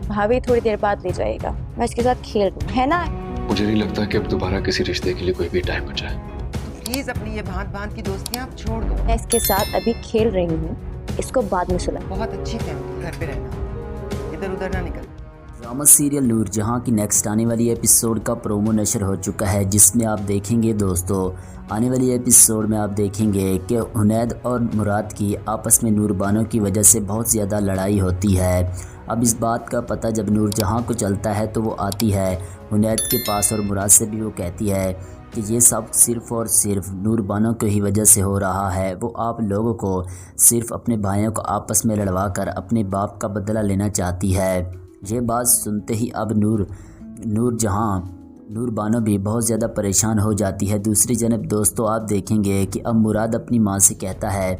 भाभी थोड़ी देर बाद ले जाएगा, मैं इसके साथ खेल रही हूँ, है ना? मुझे नहीं लगता कि अब दोबारा किसी रिश्ते के लिए कोई भी टाइम बचा है। प्लीज अपनी ये भांत भांत की दोस्तियां आप छोड़ दो। मैं इसके साथ अभी खेल रही हूँ, इसको बाद में सुना। बहुत अच्छी फैमिली, घर पे रहना, इधर उधर ना निकल। ड्रामा सीरियल नूरजहां की नेक्स्ट आने वाली एपिसोड का प्रोमो नशर हो चुका है, जिसमें आप देखेंगे दोस्तों, आने वाली एपिसोड में आप देखेंगे कि हुनैद और मुराद की आपस में नूरबानो की वजह से बहुत ज़्यादा लड़ाई होती है। अब इस बात का पता जब नूरजहां को चलता है तो वो आती है हुनैद के पास और मुराद से भी वो कहती है कि ये सब सिर्फ़ और सिर्फ नूरबानो की ही वजह से हो रहा है। वो आप लोगों को सिर्फ अपने भाइयों को आपस में लड़वा कर अपने बाप का बदला लेना चाहती है। ये बात सुनते ही अब नूरबानो भी बहुत ज़्यादा परेशान हो जाती है। दूसरी जानब दोस्तों आप देखेंगे कि अब मुराद अपनी माँ से कहता है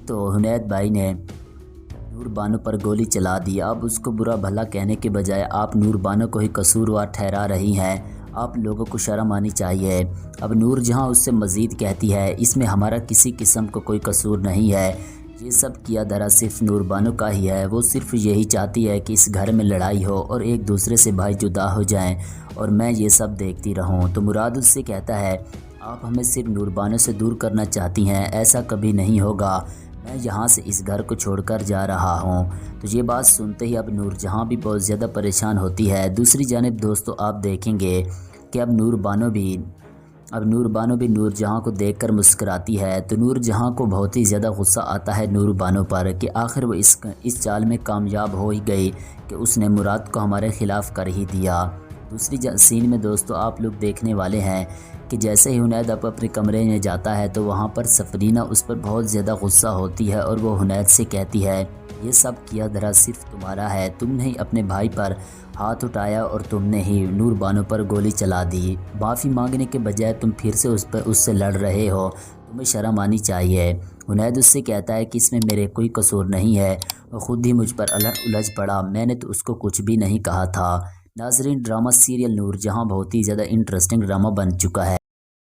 तो हुनैद भाई ने नूरबानो पर गोली चला दी। अब उसको बुरा भला कहने के बजाय आप नूरबानो को ही कसूरवार ठहरा रही हैं। आप लोगों को शर्म आनी चाहिए। अब नूरजहां उससे मज़ीद कहती है इसमें हमारा किसी किस्म का कोई कसूर नहीं है, ये सब किया दरा सिर्फ नूरबानो का ही है। वो सिर्फ यही चाहती है कि इस घर में लड़ाई हो और एक दूसरे से भाई जुदा हो जाएं और मैं ये सब देखती रहूं। तो मुराद उससे कहता है आप हमें सिर्फ नूरबानो से दूर करना चाहती हैं, ऐसा कभी नहीं होगा, मैं यहाँ से इस घर को छोड़कर जा रहा हूँ। तो ये बात सुनते ही अब नूरजहां भी बहुत ज़्यादा परेशान होती है। दूसरी जानिब दोस्तों आप देखेंगे कि अब नूरबानो भी नूरजहां को देखकर मुस्कुराती है। तो नूरजहां को बहुत ही ज़्यादा गुस्सा आता है नूरबानो पर कि आखिर वो इस चाल में कामयाब हो ही गई कि उसने मुराद को हमारे ख़िलाफ़ कर ही दिया। दूसरी सीन में दोस्तों आप लोग देखने वाले हैं कि जैसे ही हुनैद अपने कमरे में जाता है तो वहाँ पर सफरीना उस पर बहुत ज़्यादा गुस्सा होती है और वो हुनैद से कहती है ये सब किया धरा सिर्फ तुम्हारा है, तुमने ही अपने भाई पर हाथ उठाया और तुमने ही नूरबानो पर गोली चला दी। माफ़ी मांगने के बजाय तुम फिर से उससे लड़ रहे हो, तुम्हें शर्म आनी चाहिए। हुनैद उससे कहता है कि इसमें मेरे कोई कसूर नहीं है, वो खुद ही मुझ पर उलझ पड़ा, मैंने तो उसको कुछ भी नहीं कहा था। नाज़रीन ड्रामा सीरियल नूरजहां बहुत ही ज़्यादा इंटरेस्टिंग ड्रामा बन चुका है।